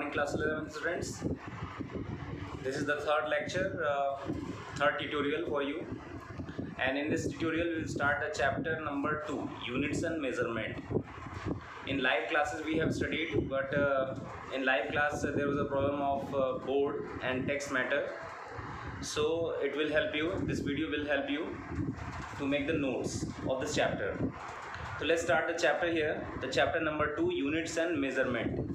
morning class 11 students. This is the third lecture, third tutorial for you, and in this tutorial we will start the chapter number 2, units and measurement. In live classes we have studied, but in live class there was a problem of board and text matter, so it will help you, this video will help you to make the notes of this chapter. So let's start the chapter here, the chapter number 2, units and measurement.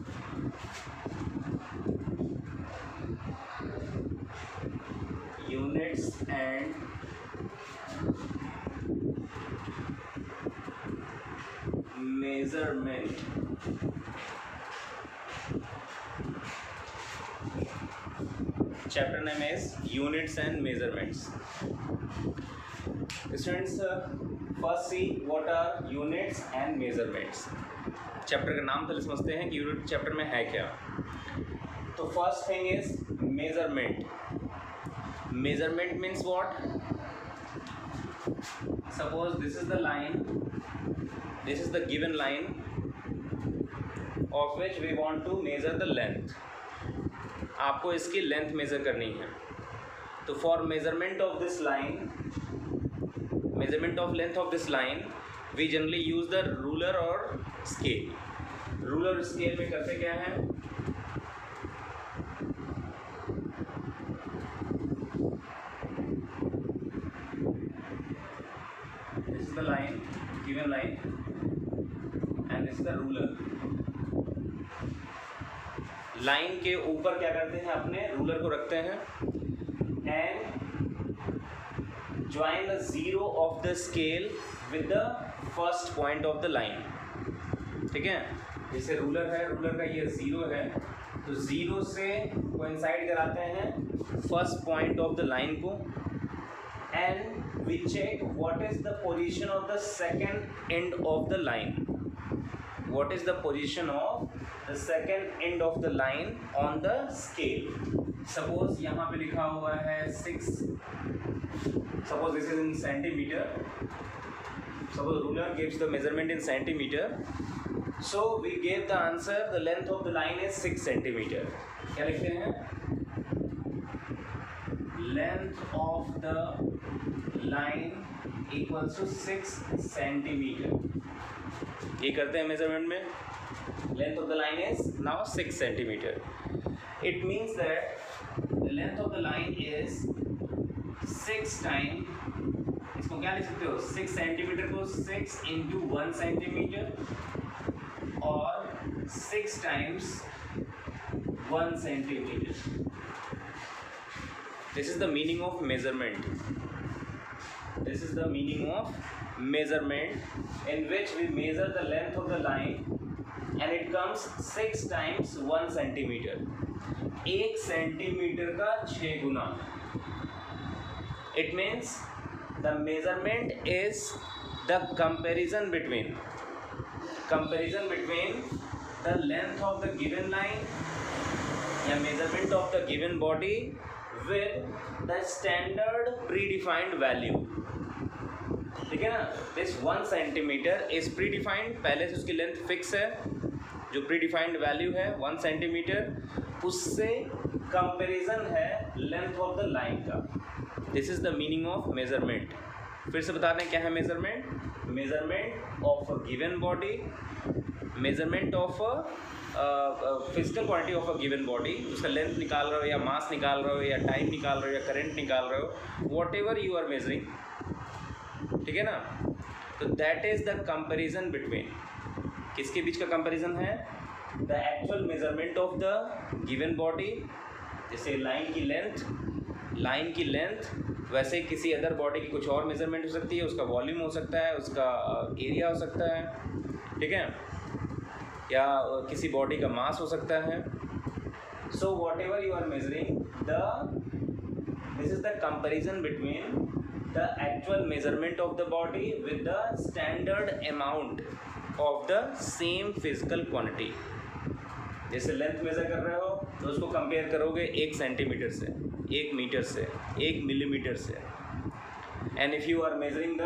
Units and measurement. Chapter name is units and measurements. Students, first see what are units and measurements. Chapter का नाम पहले समझते हैं कि unit chapter में है क्या. तो first thing is measurement. Measurement means what? Suppose this is the line, this is the given line of which we want to measure the length. आपको इसकी लेंथ मेजर करनी है. तो for measurement of this line, measurement of length of this line, we generally use the ruler or scale. Ruler और scale में करते क्या है? The line, given line, and this is the ruler. Line के ऊपर क्या करते हैं, अपने रूलर को रखते हैं and join the zero of the scale with the first point of the line. ठीक है, जैसे रूलर है, रूलर का ये जीरो है, तो जीरो से कोइंसाइड कराते हैं first point of the line को and we check what is the position of the second end of the line. What is the position of the second end of the line on the scale? Suppose यहाँ पे लिखा हुआ है 6. Suppose this is in centimeter. Suppose ruler gives the measurement in centimeter. So we gave the answer. The length of the line is 6 centimeter. क्या लिखते हैं? Length of the line equals to 6 centimeter. ये करते हैं measurement में. Length of the line is now 6 centimeter. It means that the length of the line is 6 times. इसको क्या लिख सकते हो? 6 सेंटीमीटर को 6 into 1 centimeter और 6 times 1 centimeter. This is the meaning of measurement. This is the meaning of measurement in which we measure the length of the line and it comes 6 times 1 centimeter. 1 centimetre का 6 गुना. It means the measurement is the comparison between the length of the given line या measurement of the given body with the standard predefined value. ठीक है ना. This 1 centimeter is predefined. पहले से उसकी length fix है, जो predefined वैल्यू है 1 सेंटीमीटर, उससे कंपेरिजन है लेंथ ऑफ द लाइन का. This is the meaning of measurement. फिर से बता दें क्या है measurement. Measurement of a given body, measurement of physical quantity of a given body. उसका लेंथ निकाल रहे हो या मास निकाल रहे हो या टाइम निकाल रहे हो या करंट निकाल रहे हो, whatever you are measuring. ठीक है ना. तो that is the comparison between. किसके बीच का कंपैरिजन है? The actual measurement of the given body. जैसे लाइन की लेंथ, वैसे किसी अदर बॉडी की कुछ और मेजरमेंट हो सकती है. उसका वॉल्यूम हो सकता है, उसका एरिया हो सकता है, ठीक है, या किसी बॉडी का मास हो सकता है. So whatever you are measuring, this is the comparison between the actual measurement of the body with the standard amount of the same physical quantity. जैसे लेंथ मेजर कर रहे हो तो उसको कंपेयर करोगे 1 सेंटीमीटर से, 1 मीटर से, 1 millimetre से. And if you are measuring the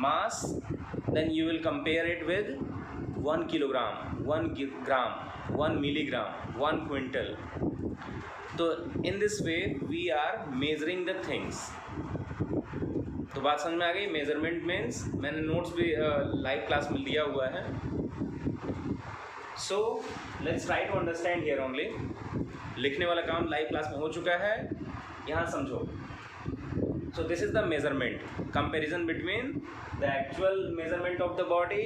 mass, then you will compare it with 1 kilogram, 1 gram, 1 milligram, 1 quintal. तो in this way we are measuring the things. तो बात समझ में आ गई. मेजरमेंट मीन्स, मैंने नोट्स भी लाइव क्लास में दिया हुआ है. So let's try to understand here only. लिखने वाला काम लाइव क्लास में हो चुका है, यहाँ समझो. सो this is the measurement, comparison between the actual measurement of the body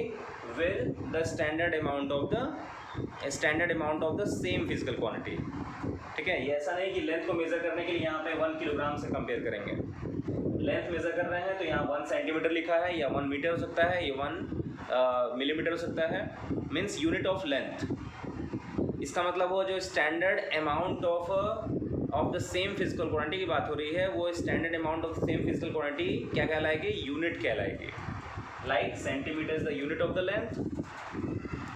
with the standard amount of the same physical quantity. ठीक है. ये ऐसा नहीं कि लेंथ को मेजर करने के लिए यहाँ पे 1 किलोग्राम से कंपेयर करेंगे. लेंथ मेजर कर रहे हैं तो यहाँ 1 सेंटीमीटर लिखा है, या 1 मीटर हो सकता है, या 1 मिलीमीटर हो सकता है. Means unit of length. इसका मतलब वो जो standard amount of the same physical quantity की बात हो रही है, वो standard amount of same physical quantity क्या कहलाएगी? यूनिट कहलाएगी. Like centimetre is the unit of the length.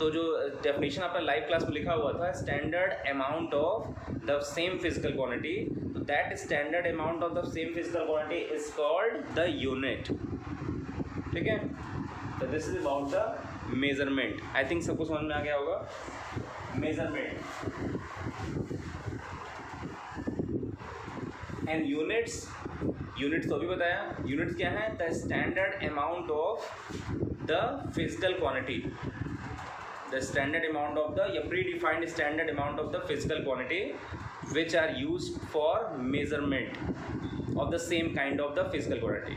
तो जो डेफिनेशन आपका लाइव क्लास में लिखा हुआ था, standard amount of the same physical quantity, तो that standard amount of the same physical quantity is called the unit. ठीक है. तो this is about the measurement. I think सबको समझ में आ गया होगा. मेजरमेंट एंड यूनिट्स तो अभी बताया. यूनिट्स क्या है? The standard amount of the physical quantity, the standard amount of the predefined standard amount of the physical quantity which are used for measurement of the same kind of the physical quantity.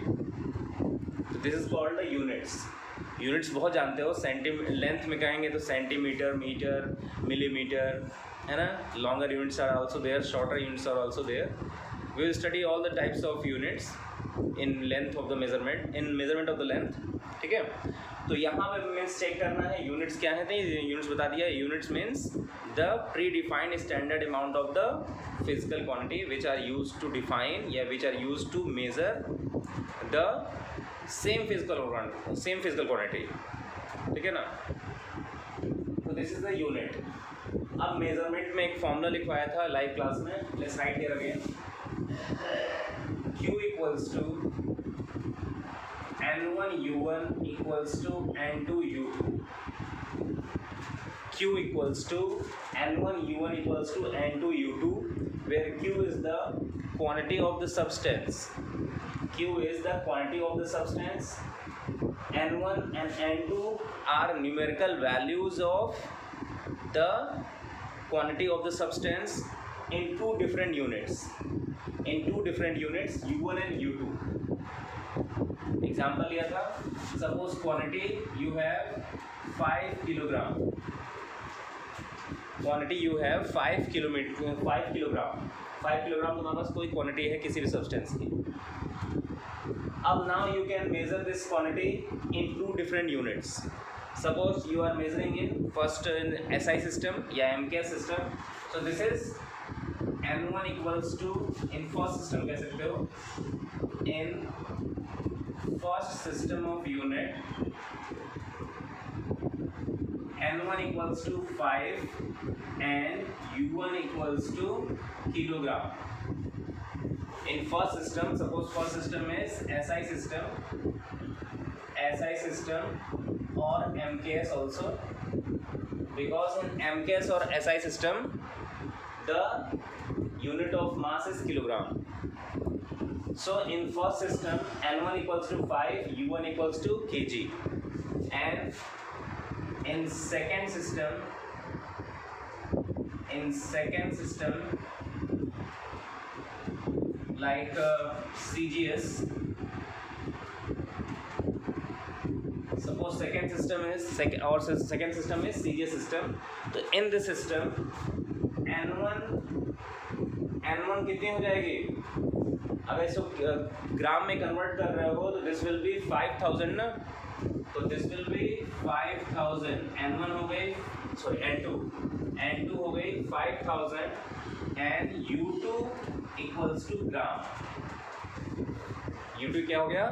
So this is called the units. Units बहुत जानते हो. Length में कहेंगे तो centimetre, metre, millimetre, है ना. Longer units are also there, shorter units are also there. We will study all the types of units in length of the measurement, in measurement of the length. ठीक है. तो यहाँ पे means check करना है units क्या है. Units बता दिया. Units means the predefined standard amount of the physical quantity which are use to define या which are use to measure the same physical quantity. ठीक है ना. तो दिस इज द यूनिट. अब मेजरमेंट में एक फॉर्मूला लिखवाया था लाइव क्लास में. Let's write here again. Q equals to N1 U1 equals to N2 U2. Q equals to N1 U1 equals to N2 U2, where Q is the quantity of the substance. Q is the quantity of the substance. N1 and N2 are numerical values of the quantity of the substance in two different units. U1 and U2. Example लिया था. Suppose quantity you have 5 kilogram. Quantity you have 5 kilogram. 5 kilogram तुम्हारे पास कोई quantity है किसी भी substance की. अब now you can measure this quantity in 2 different units. Suppose you are measuring in first in SI system या MKS system. So this is N1 equals to, in first system कह सकते हो, in first system of unit N1 equals to 5 and U1 equals to kilogram. In first system, suppose first system is SI system or MKS also, because in MKS or SI system the unit of mass is kilogram. So in first system N1 equals to 5, U1 equals to kg, and in second system like CGS, suppose second system is CGS system. तो in this system N1 कितनी हो जाएगी? अगर इसको ग्राम में convert कर रहे हो तो दिस विल बी 5000 ना. तो दिस विल बी 5000. N1 हो गई, सॉरी N2 हो गई 5000 and U2 equals to gram. U2 क्या हो गया?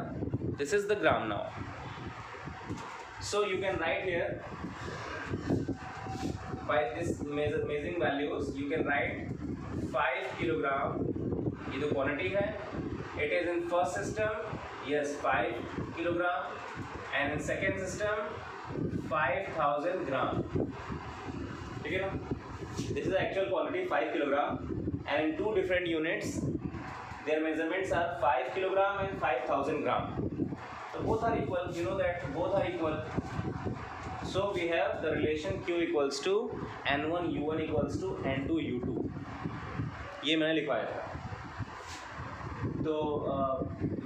This is the gram now. So you can write here by this measuring values you can write 5 kilogram. ये तो क्वांटिटी है. It is in first system, yes 5 kilogram. and in second system 5000 gram. ठीक है ना? This is the actual quantity 5 kilogram, and in two different units their measurements are 5 kilogram and 5000 gram. So both are equal. You know that both are equal. So we have the relation Q equals to N1 U1 equals to N2 U2. ये मैंने लिखवाया था, तो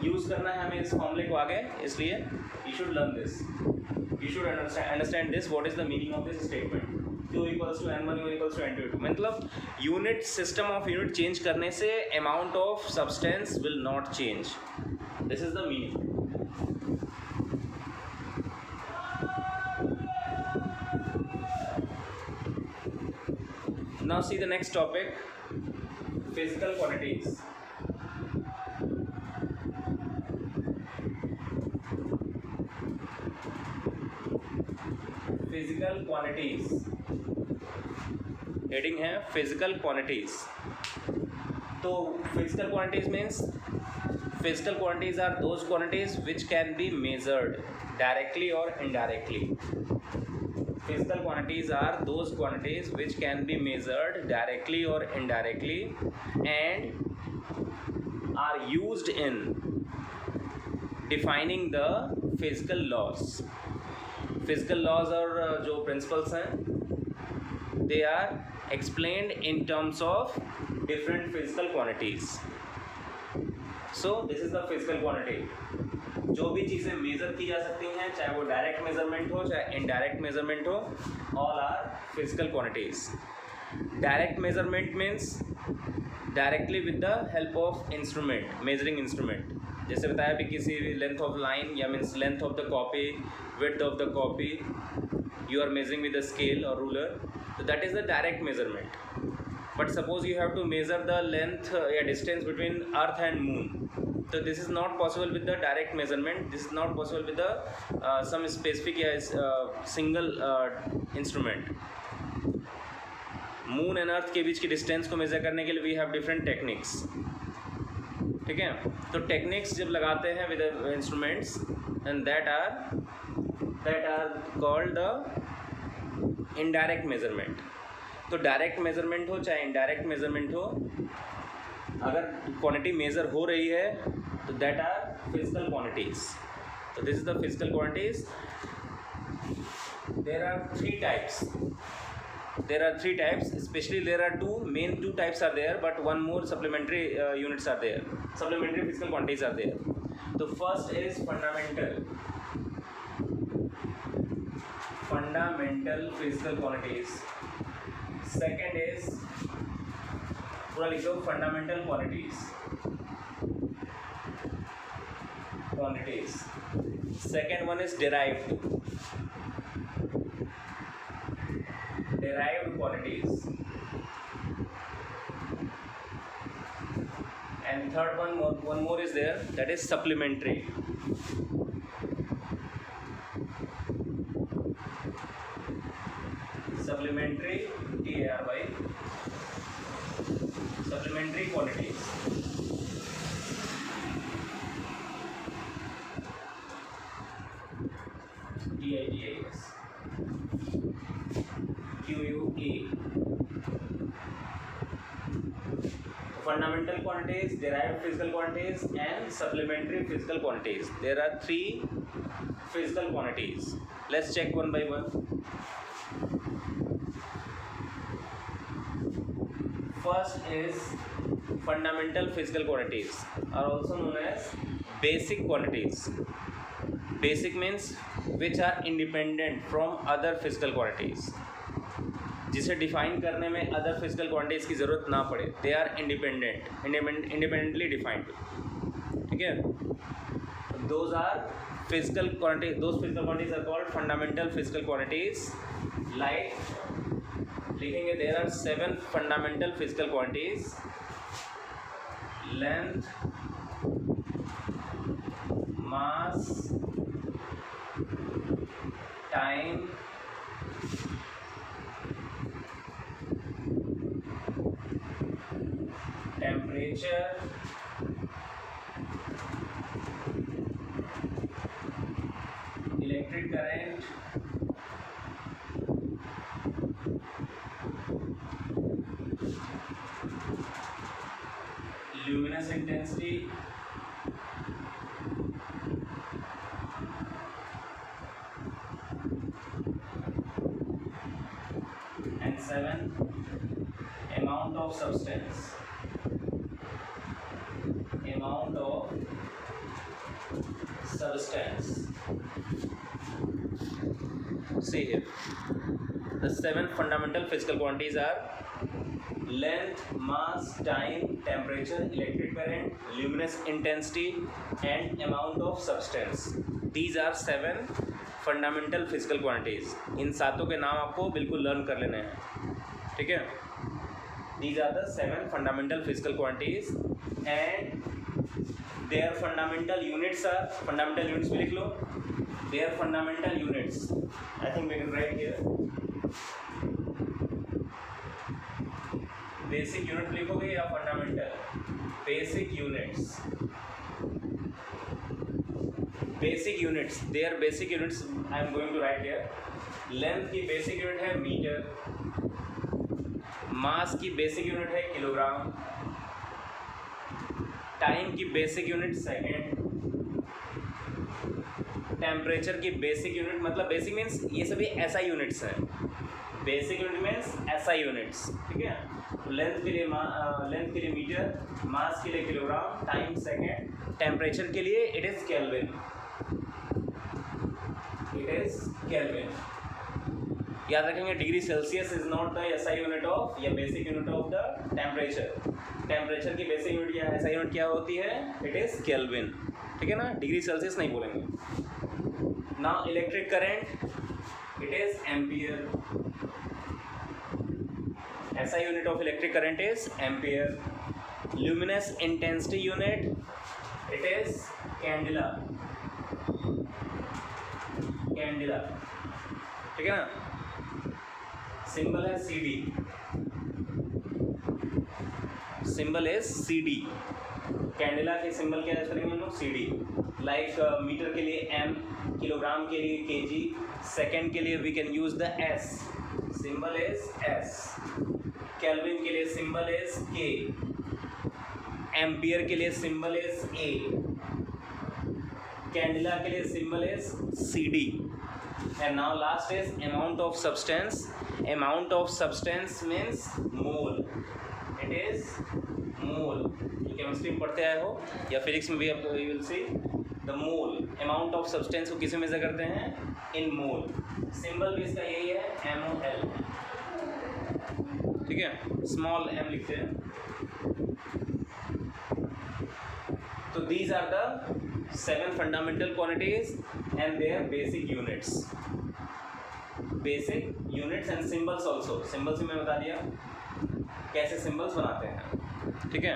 use करना है हमें इस फॉर्मूले को आगे, इसलिए you should learn this, you should understand this, what is the meaning of this statement. Q equals to N1 U equals to N2 U2. मतलब unit system of unit change करने से amount of substance will not change. This is the meaning. Now see the next topic, physical quantities. Physical quantities. Heading है physical quantities. तो physical quantities means physical quantities are those quantities which can be measured directly or indirectly. Physical quantities are those quantities which can be measured directly or indirectly and are used in defining the physical laws. Physical laws और जो principles हैं, they are explained in terms of different physical quantities. So this is the physical quantity. जो भी चीज़ें measure की जा सकती हैं, चाहे वो डायरेक्ट मेजरमेंट हो चाहे इनडायरेक्ट मेजरमेंट हो, all are physical quantities. Direct measurement means directly with the help of instrument, measuring instrument. जैसे बताया भी किसी लेंथ ऑफ लाइन या means length of the copy, width of the copy, you are measuring with the scale और ruler, तो that is the direct measurement. But suppose you have to measure the length या distance between earth and moon, so this is not possible with the direct measurement. This is not possible with the some specific single instrument. Moon and earth के बीच की distance को measure करने के लिए we have different techniques. ठीक है, तो techniques जब लगाते हैं with the instruments, and that are called the indirect measurement. तो डायरेक्ट मेजरमेंट हो चाहे इनडायरेक्ट मेजरमेंट हो, अगर क्वांटिटी मेजर हो रही है तो दैट आर फिजिकल क्वांटिटीज. तो this is the physical quantities. There are three types. Specially there are two types are there, but one more supplementary units are there, supplementary physical quantities are there. तो first is fundamental physical quantities. Second is पूरा लिख दो fundamental quantities. Second one is derived quantities. And third one more is there, that is supplementary. Supplementary TARY, supplementary quantities. DIDAS, QUE. Fundamental quantities, derived physical quantities, and supplementary physical quantities. There are three physical quantities. Let's check one by one. First is fundamental physical quantities, are also known as basic quantities. Basic means which are independent from other physical quantities, जिसे define करने में other physical quantities की ज़रूरत ना पड़े. They are independently defined. ठीक है, those are physical quantities. Those physical quantities are called fundamental physical quantities. Like लिखेंगे there are 7 fundamental physical quantities. Length, mass, time, temperature, electric current luminous intensity and 7 amount of substance see here the 7 fundamental physical quantities are length, mass, time, temperature, electric current, luminous intensity and amount of substance. These are 7 fundamental physical quantities. इन सातों के नाम आपको बिल्कुल learn कर लेने हैं, ठीक है. These are the 7 fundamental physical quantities and their fundamental units are, fundamental units भी लिख लो. Their fundamental units, I think we can write here. Basic unit लिखोगे या fundamental? Basic units. Basic units, there basic units I am going to write here. Length की basic unit है metre, mass की basic unit है kilogram, time की basic unit second, temperature की basic unit, मतलब basic means ये सभी SI units हैं. Basic unit means SI units, ठीक है. लेंथ के लिए मीटर, मास के लिए किलोग्राम, टाइम सेकेंड, टेम्परेचर के लिए इट इज केल्विन. याद रखेंगे degree Celsius is not the SI unit of या basic unit of the temperature. Temperature की बेसिक यूनिट या एसआई यूनिट क्या होती है? इट इज केल्विन, ठीक है ना. डिग्री सेल्सियस नहीं बोलेंगे. Now electric current, it is ampere. SI unit of electric current is ampere. Luminous intensity unit, it is candela. ठीक है ना. सिंबल है CD. Symbol is CD. Candela के सिंबल क्या यूज करेंगे हम लोग? CD. लाइक मीटर के लिए M, किलोग्राम के लिए kg, सेकेंड के लिए we can use the S. Symbol is S. Kelvin के लिए सिंबल इज K. एम्पियर के लिए सिंबल इज A. कैंडिला के लिए symbol is CD. And now last is amount of substance. Amount of substance means mole. It is mole. Chemistry में पढ़ते आए हो या फिजिक्स में भी आप you will see the mole. Amount of substance को किस में मेजर करते हैं? इन मोल. सिंबल भी इसका यही है, MOL, ठीक है. स्मॉल m लिखते हैं. तो these are the 7 fundamental quantities and their basic units. Basic units and symbols also. Symbols भी मैं बता दिया कैसे सिंबल्स बनाते हैं, ठीक है.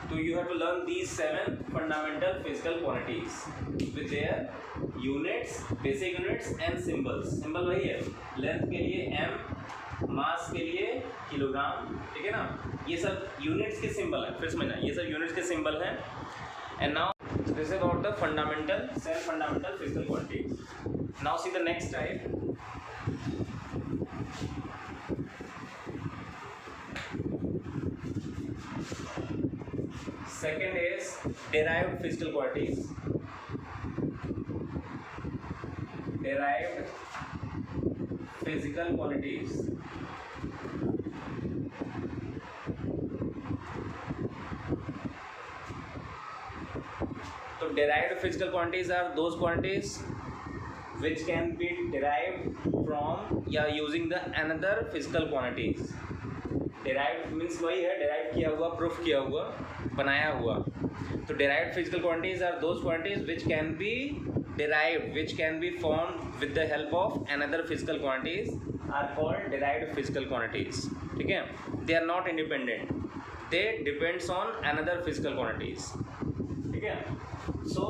तो you have to learn these 7 fundamental physical quantities with their units, basic units and symbols. symbol वही है. लेंथ के लिए m, मास के लिए किलोग्राम, ठीक है ना. ये सब यूनिट्स के सिंबल हैं. फिर समझना, ये सब यूनिट्स के सिंबल हैं. And now this is about the fundamental 7 fundamental physical quantities. Now see the next type. Second is derived physical quantities. Derived physical quantities. So derived physical quantities are those quantities which can be derived from या using the another physical quantities. Derived means वही है, derived किया हुआ, proof किया हुआ, बनाया हुआ. तो derived physical quantities are those quantities which can be derived, which can be formed with the help of another physical quantities are called derived physical quantities. ठीक है. They are not independent. They depends on another physical quantities. ठीक है. So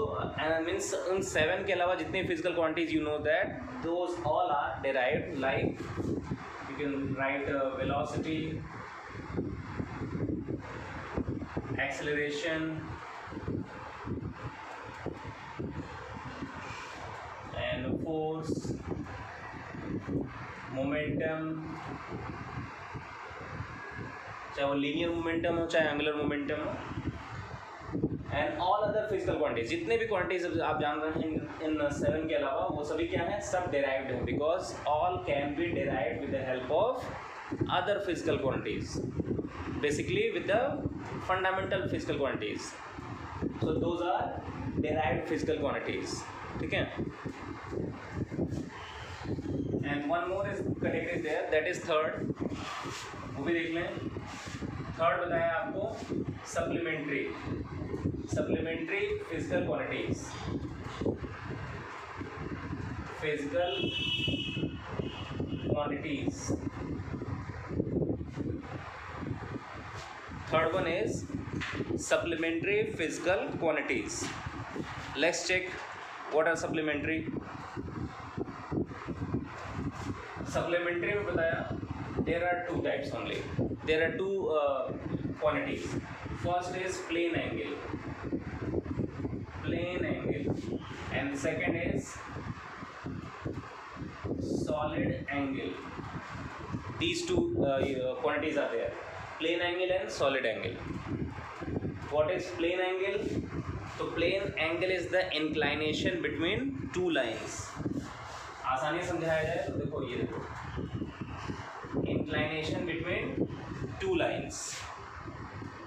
means उन 7 के अलावा जितने physical quantities you know that those all are derived. Like you can write velocity, acceleration, force, momentum, चाहे वो लीनियर मोमेंटम हो चाहे एंगुलर मोमेंटम हो, and all other physical quantities, जितने भी क्वांटिटीज आप जान रहे हैं इन 7 के अलावा, वो सभी क्या है, सब डेराइव्ड है, because all can be derived with the help of other physical quantities, basically with the fundamental physical quantities, so those are derived physical quantities, ठीक है। And one more is category there, that is third, वो भी देख लें। Third बताया आपको supplementary physical quantities, third one is supplementary physical quantities. Let's check what are supplementary. Supplementary में बताया there are two types only. There are two quantities. First is plane angle, and second is solid angle. These two quantities are there, plane angle and solid angle. What is plane angle? So plane angle is the inclination between two lines. आसानी समझाया जाए तो देखो, ये देखो, inclination between two lines,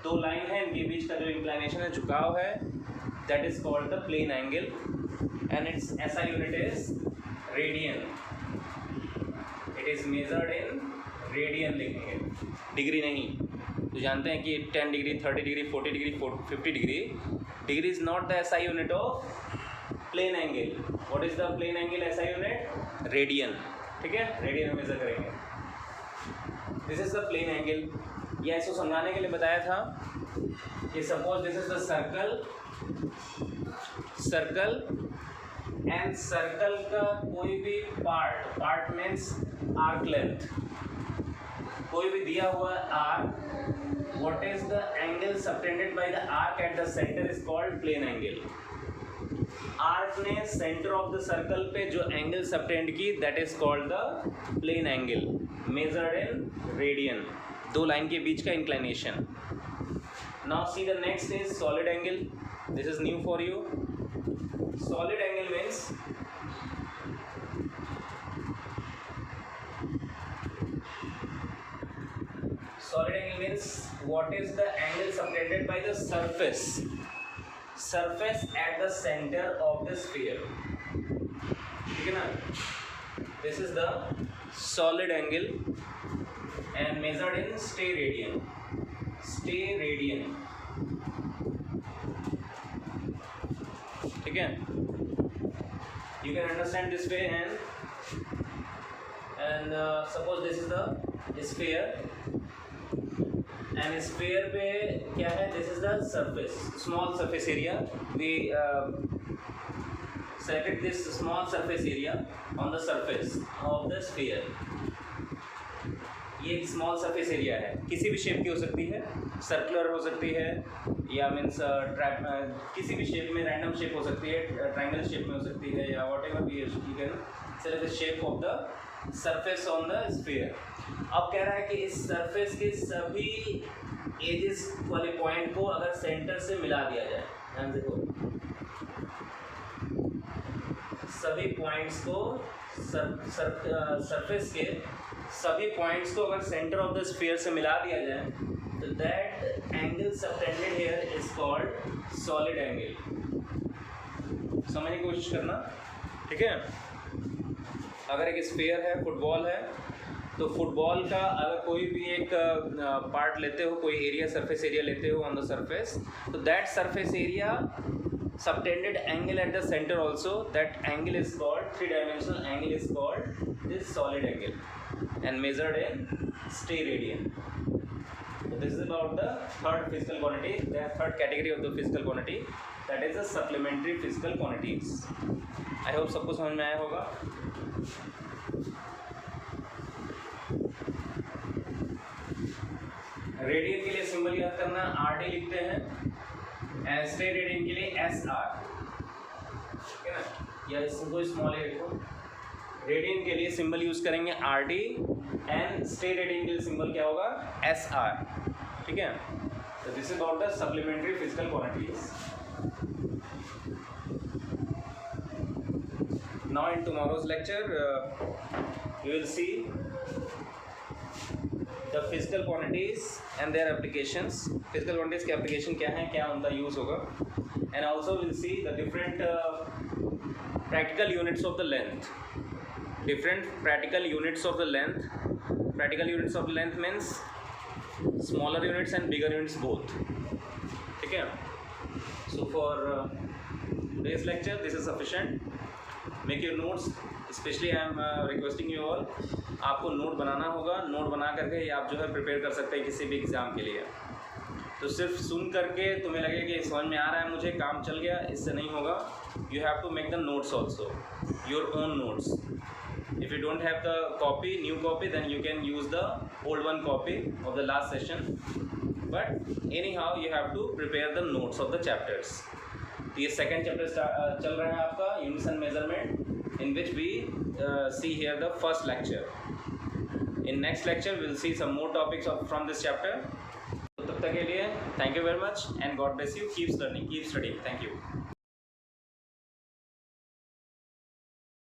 दो line है, इनके बीच का जो inclination है, झुकाव है, that is called the plane angle, and its SI unit is radian. It is measured in radian लिखेंगे, डिग्री नहीं। तो जानते हैं कि 10 degree, 30 degree, 40 degree, 50 degree, degree is not the SI unit of plane angle. What is the plane angle SI unit? Radian, ठीक है, radian में measure करेंगे। This is the plane angle. ये इसको समझाने के लिए बताया था कि suppose this is the circle and circle का कोई भी पार्ट मीन्स आर्क लेंथ, कोई भी दिया हुआ arc, what is the angle subtended by the arc at the center is called plane angle. Arc ने सेंटर ऑफ द सर्कल पे जो एंगल सबटेंड की, that is called the plane angle, measured in radian, दो line के बीच का inclination. Now see the next is solid angle. This is new for you. Solid angle means what is the angle subtended by the surface at the center of the sphere, ठीक है ना। This is the solid angle and measured in stay radian, ठीक है। You can understand this way, and suppose this is the sphere, and sphere पे क्या है, this is the surface, small surface area, we selected this small surface area on the surface of the sphere. ये एक small surface area है, किसी भी shape की हो सकती है, सर्कुलर हो सकती है, या मीन्स किसी भी शेप में, रैंडम शेप हो सकती है, ट्रायंगल शेप में हो सकती है, या what ever be, you can select the shape of the surface on the sphere. अब कह रहा है कि इस सरफेस के सभी एजेस वाले पॉइंट को अगर सेंटर से मिला दिया जाए, ध्यान देखो, सभी पॉइंट्स को सरफेस के सभी पॉइंट्स को अगर सेंटर ऑफ द स्फीयर से मिला दिया जाए, तो that angle subtended here is called solid angle. समझने की कोशिश करना, ठीक है। अगर एक स्फीयर है, फुटबॉल है, तो फुटबॉल का अगर कोई भी एक पार्ट लेते हो, कोई एरिया, सरफेस एरिया लेते हो ऑन द सरफेस, तो that surface area subtended angle at the center also, that angle is called, three-dimensional angle is called this solid angle and measured in stay radian. So this is about the third physical quantity, the third category of the physical quantity, that is the supplementary physical quantities. I hope सबको समझ में आया होगा। Radian के लिए symbol याद करना, RD लिखते हैं, स्टे रेडियन के लिए SR, ठीक है ना। या इसको स्मॉल ए रखो। रेडियन के लिए सिंबल यूज करेंगे RD एंड स्ट्रेट रेडियन के लिए सिंबल क्या होगा SR, ठीक है। तो this is about the supplementary physical quantities. Now in tomorrow's lecture you will see the physical quantities and their applications. Physical quantities के application क्या हैं, क्या उनका use होगा, and also we'll see the different practical units of the length. Different practical units of the length. Practical units of length means smaller units and bigger units both. ठीक है। So for today's lecture this is sufficient. Make your notes, especially I am requesting you all, आपको note बनाना होगा। Note बना करके आप जो है prepare कर सकते हैं किसी भी एग्ज़ाम के लिए। तो सिर्फ सुन करके तुम्हें लगे कि समझ में आ रहा है मुझे, काम चल गया, इससे नहीं होगा। You have to make the notes also, your own notes. If you don't have the copy, new copy, then you can use the old one copy of the last session, but anyhow you have to prepare the notes of the chapters. तो ये second chapter चल रहा है आपका units and measurement, in which we see here the first lecture. In next lecture we will see some more topics from this chapter. तो तब तक के लिए thank you very much and God bless you. Keep learning, keep studying. Thank you.